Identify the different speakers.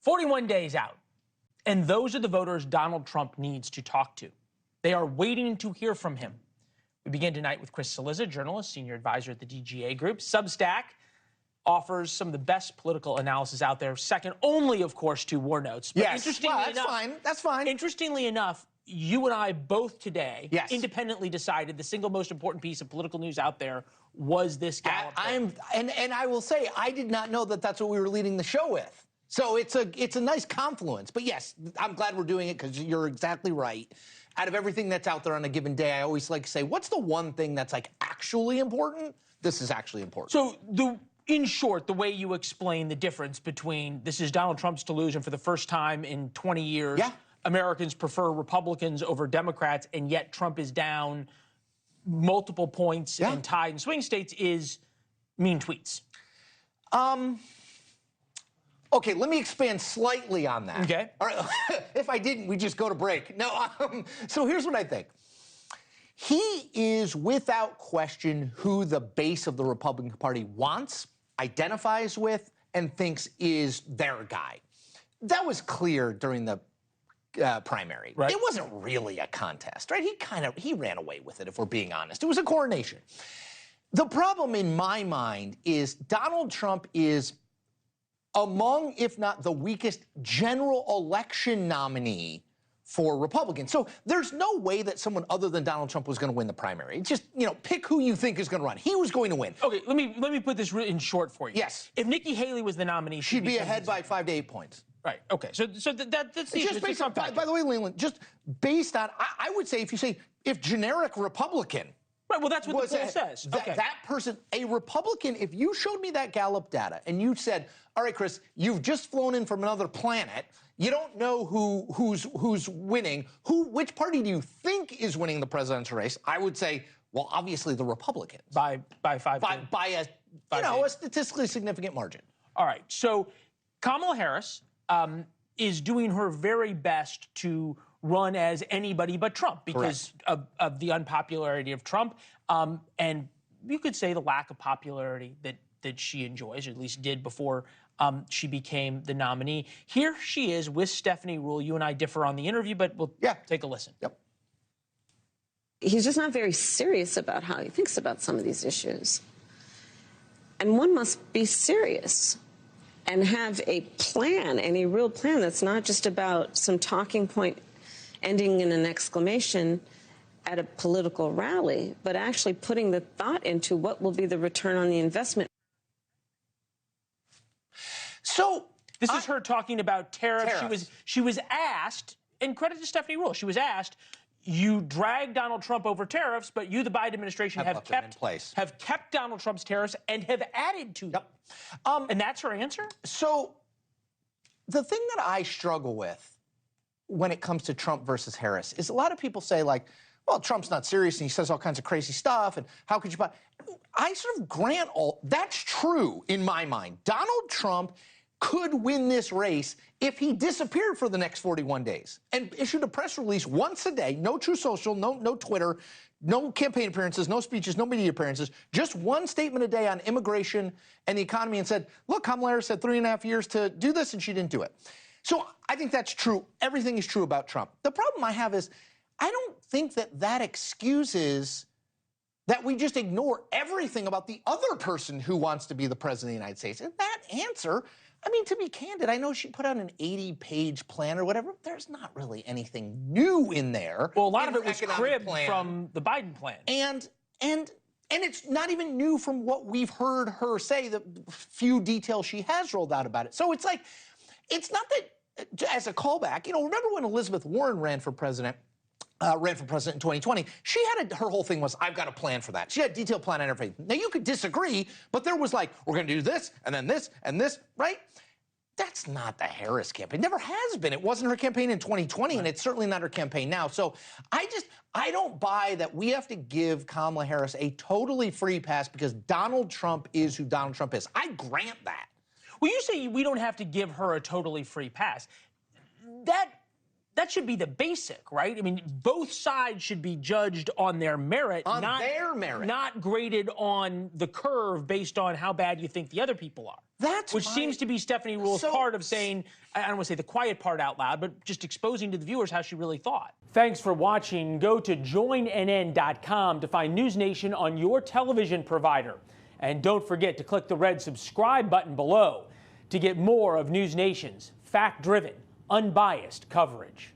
Speaker 1: 41 days out, and those are the voters Donald Trump needs to talk to. They are waiting to hear from him. We begin tonight with Cillizza, journalist, senior advisor at the DGA Group. Substack offers some of the best political analysis out there, second only, of course, to War Notes. But
Speaker 2: yes, that's fine.
Speaker 1: Interestingly enough, you and I both today independently decided the single most important piece of political news out there was this Gallup.
Speaker 2: And I will say, I did not know that that's what we were leading the show with. So it's a nice confluence. But yes, I'm glad we're doing it because you're exactly right. Out of everything that's out there on a given day, I always like to say, what's the one thing that's like actually important? This is actually important.
Speaker 1: So in short, the way you explain the difference between this is Donald Trump's delusion for the first time in 20 years.
Speaker 2: Yeah.
Speaker 1: Americans prefer Republicans over Democrats, and yet Trump is down multiple points and tied in swing states is mean tweets.
Speaker 2: Okay, let me expand slightly on that.
Speaker 1: Okay.
Speaker 2: All right. If I didn't, we just go to break. No, so here's what I think. He is, without question, who the base of the Republican Party wants, identifies with, and thinks is their guy. That was clear during the primary.
Speaker 1: Right.
Speaker 2: It wasn't really a contest, right? He ran away with it, if we're being honest. It was a coronation. The problem in my mind is Donald Trump is among, if not the weakest, general election nominee for Republicans. So there's no way that someone other than Donald Trump was going to win the primary. It's just, pick who you think is going to run. He was going to win.
Speaker 1: Okay, let me put this in short for you.
Speaker 2: Yes.
Speaker 1: If Nikki Haley was the nominee,
Speaker 2: she'd be ahead by 5 to 8 points.
Speaker 1: Right. Okay. So that's the issue.
Speaker 2: Just based on, by the way, Leland, just based on, I would say if generic Republican.
Speaker 1: Right, well, that's what the poll says.
Speaker 2: That person, a Republican, if you showed me that Gallup data and you said, all right, Chris, you've just flown in from another planet, you don't know who's winning, which party do you think is winning the presidential race? I would say, well, obviously the Republicans.
Speaker 1: By 5
Speaker 2: by a statistically significant margin. All
Speaker 1: right, so Kamala Harris is doing her very best to run as anybody but Trump because of the unpopularity of Trump, and you could say the lack of popularity that she enjoys, or at least did before she became the nominee. Here she is with Stephanie Ruhle. You and I differ on the interview, but we'll take a listen.
Speaker 2: Yep.
Speaker 3: He's just not very serious about how he thinks about some of these issues. And one must be serious and have a plan, and a real plan that's not just about some talking point ending in an exclamation at a political rally, but actually putting the thought into what will be the return on the investment.
Speaker 2: So
Speaker 1: this is her talking about tariffs. She was asked, and credit to Stephanie Ruhle, she was asked, you dragged Donald Trump over tariffs, but you, the Biden administration, have kept Donald Trump's tariffs and have added to them. And that's her answer?
Speaker 2: So the thing that I struggle with when it comes to Trump versus Harris is a lot of people say, like, well, Trump's not serious and he says all kinds of crazy stuff, and how could you buy? I sort of grant all that's true in my mind. Donald Trump could win this race if he disappeared for the next 41 days and issued a press release once a day, no True Social, no Twitter, no campaign appearances, no speeches, no media appearances, just one statement a day on immigration and the economy, and said, look, Kamala Harris had 3.5 years to do this and she didn't do it. So I think that's true. Everything is true about Trump. The problem I have is I don't think that excuses that we just ignore everything about the other person who wants to be the president of the United States. And that answer, I mean, to be candid, I know she put out an 80-page plan or whatever. There's not really anything new in there.
Speaker 1: Well, a lot of it was cribbed from the Biden plan.
Speaker 2: And it's not even new from what we've heard her say, the few details she has rolled out about it. So it's like, it's not that, as a callback, remember when Elizabeth Warren ran for president in 2020, her whole thing was, I've got a plan for that. She had a detailed plan and everything. Now, you could disagree, but there was like, we're going to do this, and then this, and this, right? That's not the Harris campaign. Never has been. It wasn't her campaign in 2020, and it's certainly not her campaign now. So I don't buy that we have to give Kamala Harris a totally free pass because Donald Trump is who Donald Trump is. I grant that.
Speaker 1: Well, you say we don't have to give her a totally free pass. That that should be the basic, right? I mean, both sides should be judged on their merit, not graded on the curve based on how bad you think the other people are. Which seems to be Stephanie Ruhle's part of saying, I don't want to say the quiet part out loud, but just exposing to the viewers how she really thought. Thanks for watching. Go to joinnn.com to find NewsNation on your television provider. And don't forget to click the red subscribe button below to get more of NewsNation's fact-driven, unbiased coverage.